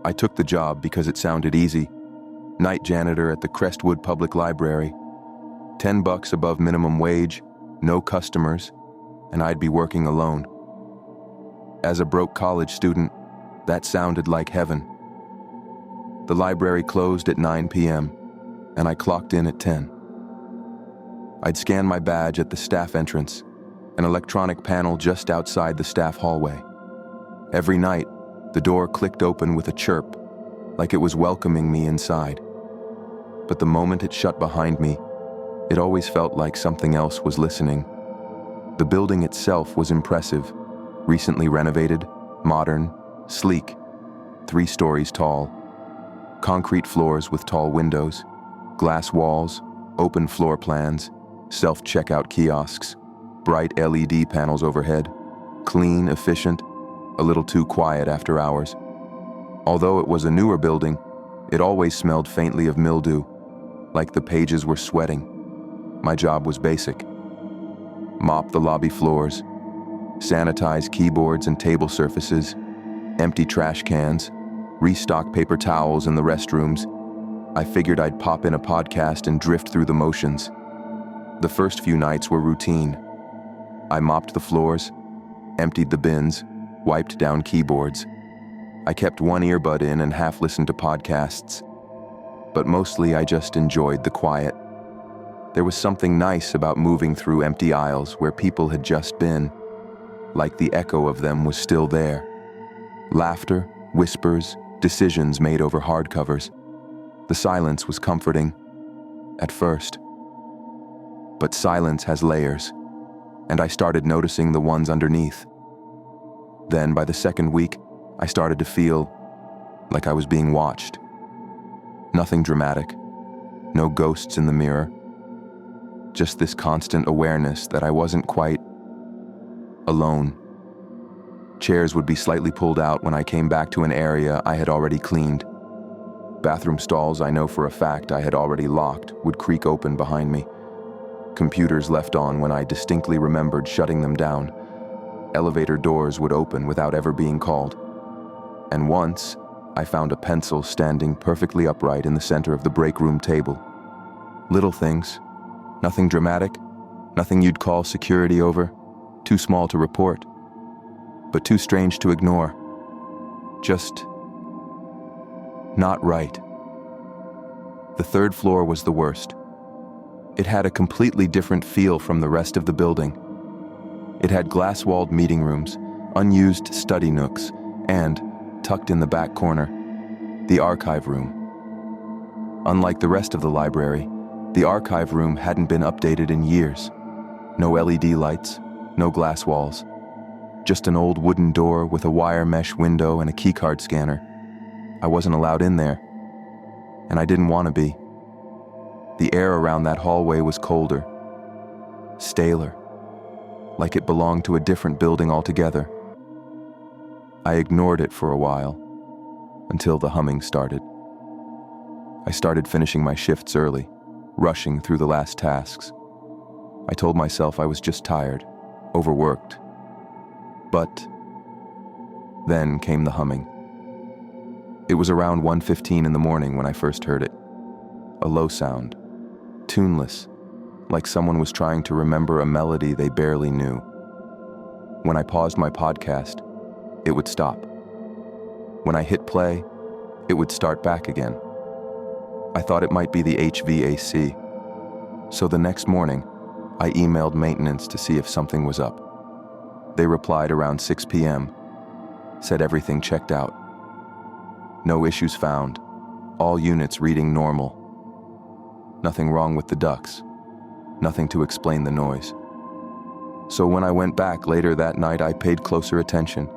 I took the job because it sounded easy. Night janitor at the Crestwood Public Library. $10 above minimum wage, no customers, and I'd be working alone. As a broke college student, that sounded like heaven. The library closed at 9 p.m., and I clocked in at 10. I'd scan my badge at the staff entrance, an electronic panel just outside the staff hallway. Every night, the door clicked open with a chirp, like it was welcoming me inside. But the moment it shut behind me, it always felt like something else was listening. The building itself was impressive, recently renovated, modern, sleek, 3 stories tall. Concrete floors with tall windows, glass walls, open floor plans, self-checkout kiosks, bright LED panels overhead, clean, efficient, a little too quiet after hours. Although it was a newer building, it always smelled faintly of mildew, like the pages were sweating. My job was basic. Mop the lobby floors, sanitize keyboards and table surfaces, empty trash cans, restock paper towels in the restrooms. I figured I'd pop in a podcast and drift through the motions. The first few nights were routine. I mopped the floors, emptied the bins, wiped down keyboards. I kept one earbud in and half listened to podcasts. But mostly I just enjoyed the quiet. There was something nice about moving through empty aisles where people had just been, like the echo of them was still there. Laughter, whispers, decisions made over hardcovers. The silence was comforting, at first. But silence has layers, and I started noticing the ones underneath. Then, by the second week, I started to feel like I was being watched. Nothing dramatic, no ghosts in the mirror, just this constant awareness that I wasn't quite alone. Chairs would be slightly pulled out when I came back to an area I had already cleaned. Bathroom stalls I know for a fact I had already locked would creak open behind me. Computers left on when I distinctly remembered shutting them down. Elevator doors would open without ever being called. And once, I found a pencil standing perfectly upright in the center of the break room table. Little things, nothing dramatic, nothing you'd call security over, too small to report, but too strange to ignore. Just not right. The third floor was the worst. It had a completely different feel from the rest of the building. It had glass-walled meeting rooms, unused study nooks, and, tucked in the back corner, the archive room. Unlike the rest of the library, the archive room hadn't been updated in years. No LED lights, no glass walls. Just an old wooden door with a wire mesh window and a keycard scanner. I wasn't allowed in there, and I didn't want to be. The air around that hallway was colder, staler, like it belonged to a different building altogether. I ignored it for a while, until the humming started. I started finishing my shifts early, rushing through the last tasks. I told myself I was just tired, overworked. But then came the humming. It was around 1:15 in the morning when I first heard it. A low sound, tuneless, like someone was trying to remember a melody they barely knew. When I paused my podcast, it would stop. When I hit play, it would start back again. I thought it might be the HVAC. So the next morning, I emailed maintenance to see if something was up. They replied around 6 p.m., said everything checked out. No issues found, all units reading normal. Nothing wrong with the ducts, nothing to explain the noise. So when I went back later that night, I paid closer attention.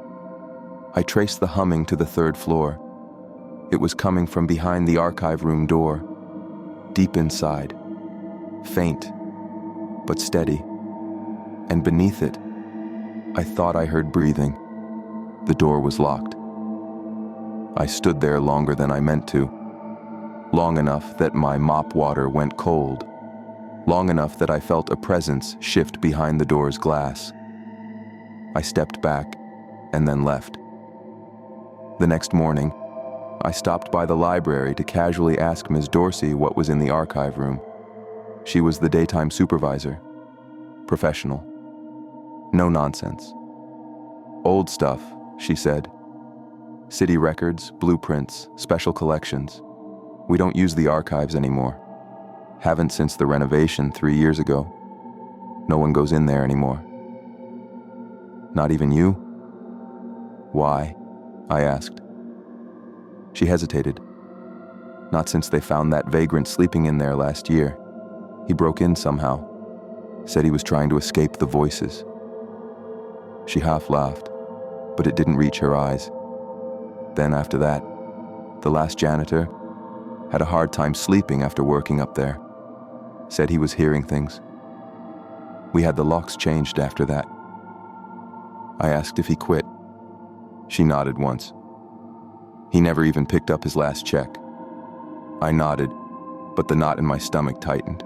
I traced the humming to the third floor. It was coming from behind the archive room door, deep inside, faint, but steady. And beneath it, I thought I heard breathing. The door was locked. I stood there longer than I meant to, long enough that my mop water went cold, long enough that I felt a presence shift behind the door's glass. I stepped back and then left. The next morning, I stopped by the library to casually ask Ms. Dorsey what was in the archive room. She was the daytime supervisor. Professional. No nonsense. Old stuff, she said. City records, blueprints, special collections. We don't use the archives anymore. Haven't since the renovation 3 years ago. No one goes in there anymore. Not even you? Why? I asked. She hesitated. Not since they found that vagrant sleeping in there last year. He broke in somehow. Said he was trying to escape the voices. She half laughed, but it didn't reach her eyes. Then after that, the last janitor had a hard time sleeping after working up there. Said he was hearing things. We had the locks changed after that. I asked if he quit. She nodded once. He never even picked up his last check. I nodded, but the knot in my stomach tightened.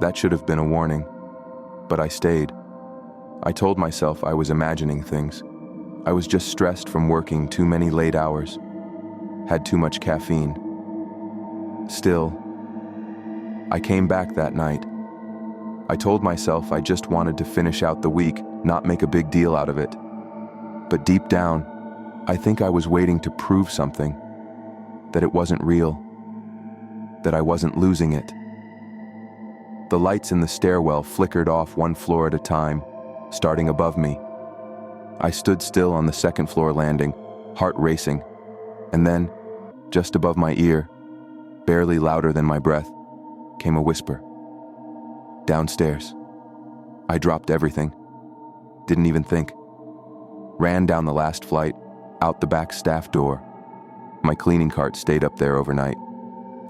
That should have been a warning, but I stayed. I told myself I was imagining things. I was just stressed from working too many late hours. Had too much caffeine. Still, I came back that night. I told myself I just wanted to finish out the week, not make a big deal out of it. But deep down, I think I was waiting to prove something. That it wasn't real. That I wasn't losing it. The lights in the stairwell flickered off one floor at a time, starting above me. I stood still on the second floor landing, heart racing, and then, just above my ear, barely louder than my breath, came a whisper. Downstairs. I dropped everything. Didn't even think. Ran down the last flight, out the back staff door. My cleaning cart stayed up there overnight.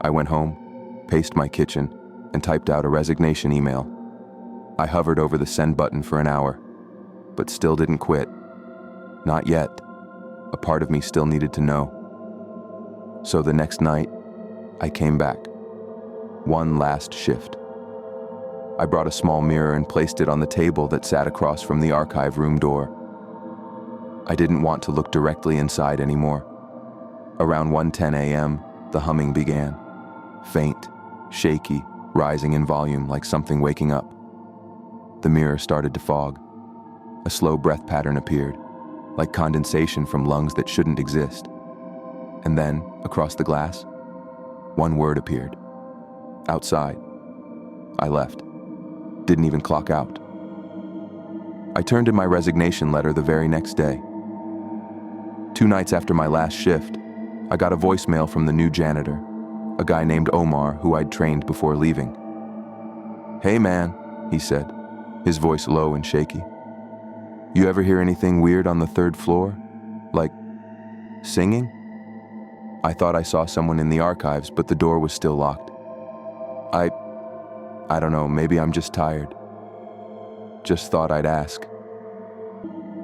I went home, paced my kitchen, and typed out a resignation email. I hovered over the send button for an hour, but still didn't quit. Not yet. A part of me still needed to know. So the next night, I came back. One last shift. I brought a small mirror and placed it on the table that sat across from the archive room door. I didn't want to look directly inside anymore. Around 1:10 a.m., the humming began. Faint, shaky, rising in volume like something waking up. The mirror started to fog. A slow breath pattern appeared, like condensation from lungs that shouldn't exist. And then, across the glass, one word appeared. Outside. I left. Didn't even clock out. I turned in my resignation letter the very next day. 2 nights after my last shift, I got a voicemail from the new janitor, a guy named Omar who I'd trained before leaving. "Hey man," he said, his voice low and shaky. "You ever hear anything weird on the 3rd floor? Like, singing?" I thought I saw someone in the archives, but the door was still locked. I don't know, maybe I'm just tired. Just thought I'd ask.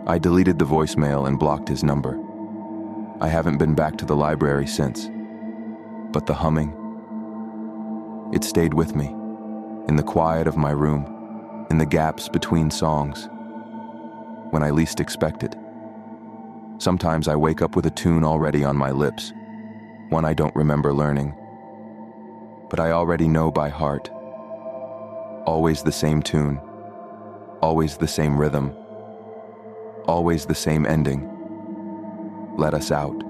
I deleted the voicemail and blocked his number. I haven't been back to the library since. But the humming, it stayed with me, in the quiet of my room, in the gaps between songs, when I least expect it. Sometimes I wake up with a tune already on my lips, one I don't remember learning, but I already know by heart. Always the same tune, always the same rhythm, always the same ending. Let us out.